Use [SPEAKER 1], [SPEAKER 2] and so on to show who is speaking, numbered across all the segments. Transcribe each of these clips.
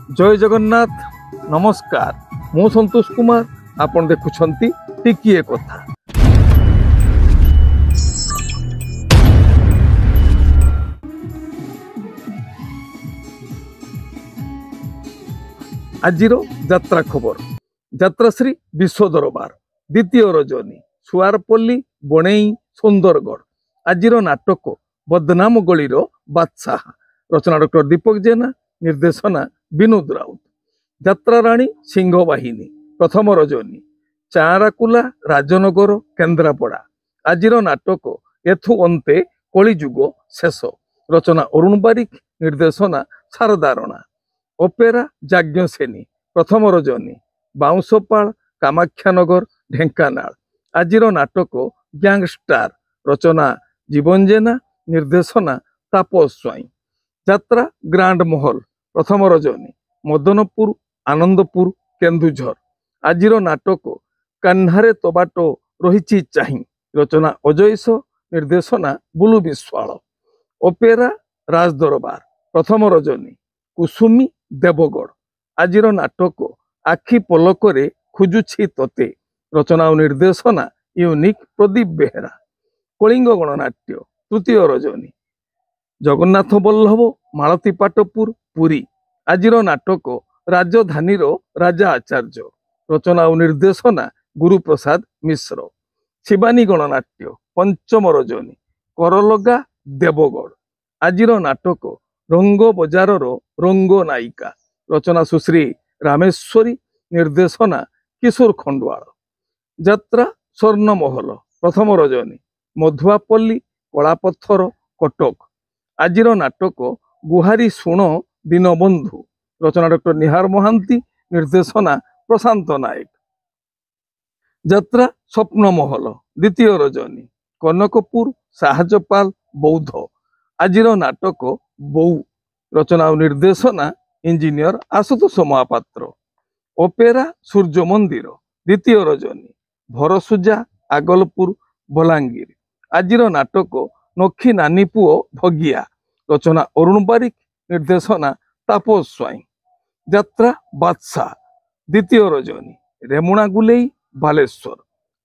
[SPEAKER 1] जय जगन्नाथ नमस्कार मु संतोष कुमार आपण देखुछंती टिकिए कथा। आजिरो यात्रा खबर यात्राश्री विश्व दरबार द्वितीय रजनी सुआरपल्ली बणई सुंदरगढ़। आजिरो नाटक बदनाम गलीर बादशाह रचना डॉक्टर दीपक जेना निर्देशना विनोद राउत। यात्रा राणी सिंह बाहिनी प्रथम रजनी चाराकुला राजनगर केन्द्रापड़ा। आजिरो नाटक एथु अंते कलिजुग शेष रचना अरुण बारिक निर्देशना शारदा राणा। ओपेरा जाज्ञसेनी प्रथम रजनी बाउंसपाल कामाख्यानगर ढेंकानाल। आजिरो नाटक गैंगस्टार रचना जीवन जेना निर्देशना तापस स्वाई। यात्रा ग्रांड महल प्रथम रजनी मदनपुर आनंदपुर केन्दुझर। आजिरो नाटक कान्हारे तबाटो रही चाही रचना अजयस निर्देशना बुलु विश्वाल। ओपेरा राजदरबार प्रथम रजनी कुसुमी देवगढ़। आजिरो नाटक आखि पलकरे खुजुछि तोते रचना और निर्देशना यूनिक प्रदीप बेहेरा। कलिंग गणनाट्य तृतीय रजनी जगन्नाथ बल्लभ मालती पाटपुर पुरी। आजिरो नाटक राजधानी राजा आचार्य रचना और निर्देशना गुरुप्रसाद मिश्र। शिवानी गणनाट्य पंचम रजनी करलगा देवगढ़। आजिरो नाटक रंग बजार रंग नायिका रचना सुश्री रामेश्वरी निर्देशना किशोर खंडवाल। यात्रा स्वर्णमहल प्रथम रजनी मधुआपल्ली कलापत्थर कटक। आजिरो नाटक गुहारी शुण दीनबंधु रचना डॉक्टर निहार महांती निर्देशना प्रशांत नायक। यात्रा स्वप्नमहल द्वितीय रजनी कनकपुर साहजपाल बौद्ध। आजिरो नाटक बौ रचना और निर्देशना इंजीनियर आशुतोष महापात्र। ओपेरा सूर्य मंदिर द्वितीय रजनी भरसुजा आगलपुर बलांगीर। आजिरो नाटक नखी नानी पुओ भगिया रचना अरुण बारिक निर्देशना तापस स्वाई। यात्रा बादशाह द्वितीय रजनी रेमुणा गुलेई बालेश्वर।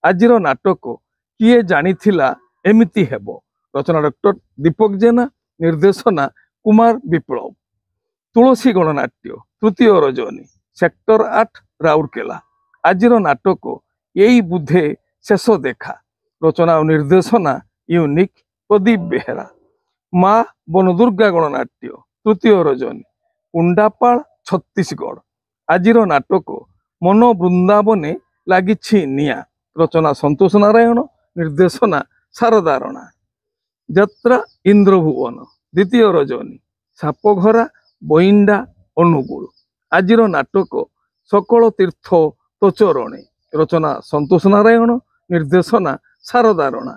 [SPEAKER 1] आजिरो नाटक किए जानिथिला एमिति हेबो रचना डॉक्टर दीपक जेना निर्देशना कुमार विप्लव। तुलसी गणनाट्य तृतीय रजनी सेक्टर 8 राउरकेला। आजिरो नाटक यही बुधे शेष देखा रचना और निर्देशना यूनिक प्रदीप बेहेरा। माँ बनदुर्गा गणनाट्य तृतीय रजनी कुंडापाल छत्तीसगढ़। आजिरो नाटक मन वृंदावने लागिछि निया रचना संतोष नारायण निर्देशना शारदा राणा। यात्रा इंद्रभुवन द्वितीय रजनी सापघरा बइंडा अनुगुल। आजिरो नाटक सकल तीर्थ तोचरणे रचना संतोष नारायण निर्देशना शारदा राणा।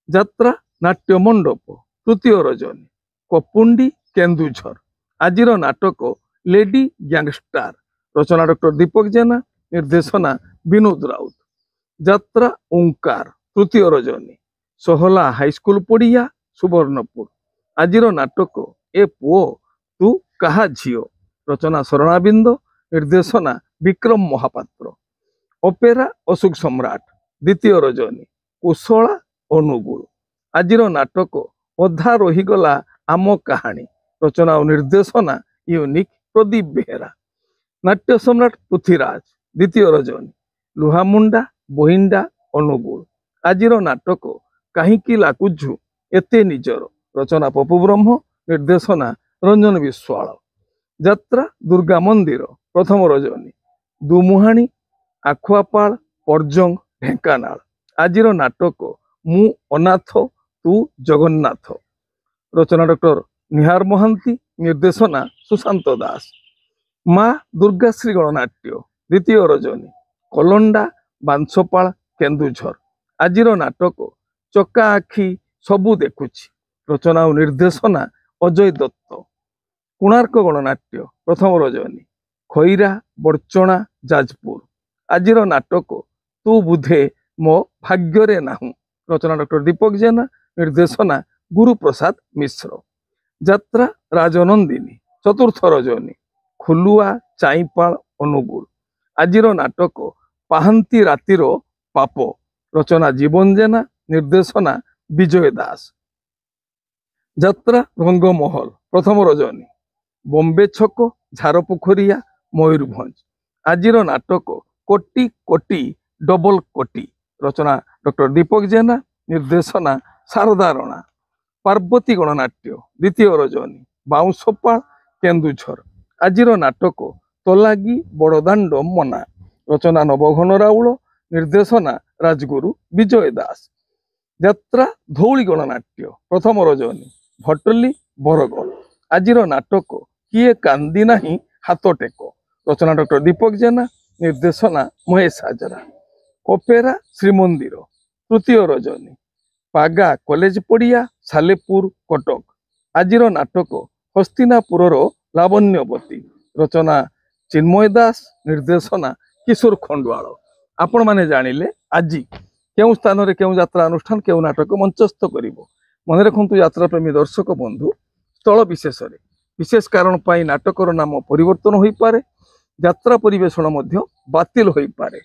[SPEAKER 1] यात्रा नाट्य मंडप तृतीय रजनी कपुंडी केन्दुझर। आजिरो नाटक लेडी गैंगस्टार रचना डॉक्टर दीपक जेना निर्देशना विनोद राउत। यात्रा ओंकार तृतीय रजनी सोहला हाईस्कूल पड़िया सुवर्णपुर। आजिरो नाटक ए पुओ तू कहा झियो रचना शरणाबिंद निर्देशना विक्रम महापात्र। ओपेरा अशोक सम्राट द्वितीय रजनी कुशला अनुगुल। आजिरो नाटक अधा रहीगला आम कहानी रचना और निर्देशना यूनिक प्रदीप बेहेरा। नाट्य सम्राट पृथ्वीराज द्वितीय रजनी लुहामुंडा बहिंडा अनुगुल। आजिरो नाटक काहींकी लाकुझु एते निजर रचना पपु ब्रह्म निर्देशना रंजन विश्वाल। यात्रा दुर्गा मंदिर प्रथम रजनी दुमुहाणी आखुआपाल पर्जंग ढेंकानाल। आजिरो नाटक मु अनाथ तू जगन्नाथ रचना डॉक्टर निहार महांती निर्देशना सुशांत दास। माँ दुर्गाश्री गणनाट्य द्वितीय रजनी कलंडा बांसपाल केन्दुझर। आजिरो नाटक चका आखि सबू देखुछि रचना और निर्देशना अजय दत्त। कोणार्क गणनाट्य प्रथम रजनी खैरा बड़चणा जाजपुर। आजिरो नाटक तू बुधे मो भाग्यरे नाहु रचना डॉक्टर दीपक जेना निर्देशना गुरुप्रसाद मिश्र। यात्रा राजनंदिनी चतुर्थ रजनी ଖୋଲୁଆ ଚାଇପାଳ ଅନୁଗୁଳ। ଆଜିର ନାଟକ ପାହାନ୍ତି ରାତିର ପାପ। ରଚନା ଜୀବନ ଜେନା, ନିର୍ଦ୍ଦେଶନା ବିଜୟ ଦାସ। ଯାତ୍ରା ରଙ୍ଗମହଲ ପ୍ରଥମ ରଜନୀ। ବମ୍ବେ ଛକ, ଝାରପୋଖରିଆ, ମୟୂରଭଞ୍ଜ। ଆଜିର ନାଟକ କୋଟି କୋଟି ଡବଲ କୋଟି। ରଚନା ଡକ୍ଟର ଦୀପକ ଜେନା, ନିର୍ଦ୍ଦେଶନା ଶାରଦା ରଣା। ପାର୍ବତୀ ଗଣନାଟ୍ୟ ଦ୍ୱିତୀୟ ରଜନୀ, ବାଉଁଶପାଳ, କେନ୍ଦୁଝର। ଆଜିର ନାଟକ ତଲାଗି ବଡ଼ଦାଣ୍ଡ ମନା। ରଚନା ନବଘନ ରାଉଳ, ନିର୍ଦ୍ଦେଶନା ରାଜଗୁରୁ ବିଜୟ ଦାସ। ଯାତ୍ରା ଧଉଳି ଗଣନାଟ୍ୟ ପ୍ରଥମ ରଜନୀ, ଭଟଲି, ବରଗଡ଼। ଆଜିର ନାଟକ କିଏ କାନ୍ଦି ନାହିଁ ହାତ ଟେକ। ରଚନା ଡକ୍ଟର ଦୀପକ ଜେନା, ନିର୍ଦ୍ଦେଶନା ମହେଶ ହାଜରା। ଅପେରା ଶ୍ରୀମନ୍ଦିର ତୃତୀୟ ରଜନୀ, ପାଗା କଲେଜ ପଡ଼ିଆ, ସାଲେପୁର, କଟକ। ଆଜିର ନାଟକ ହସ୍ତିନାପୁରର ଲାବଣ୍ୟବତୀ। ରଚନା ଚିନ୍ମୟ ଦାସ, ନିର୍ଦ୍ଦେଶନା କିଶୋର ଖଣ୍ଡୁଆଳ। ଆପଣମାନେ ଜାଣିଲେ ଆଜି କେଉଁ ସ୍ଥାନରେ କେଉଁ ଯାତ୍ରା ଅନୁଷ୍ଠାନ କେଉଁ ନାଟକ ମଞ୍ଚସ୍ଥ କରିବ। ମନେ ରଖନ୍ତୁ ଯାତ୍ରାପ୍ରେମୀ ଦର୍ଶକ ବନ୍ଧୁ, ସ୍ଥଳ ବିଶେଷରେ ବିଶେଷ କାରଣ ପାଇଁ ନାଟକର ନାମ ପରିବର୍ତ୍ତନ ହୋଇପାରେ, ଯାତ୍ରା ପରିବେଷଣ ମଧ୍ୟ ବାତିଲ ହୋଇପାରେ।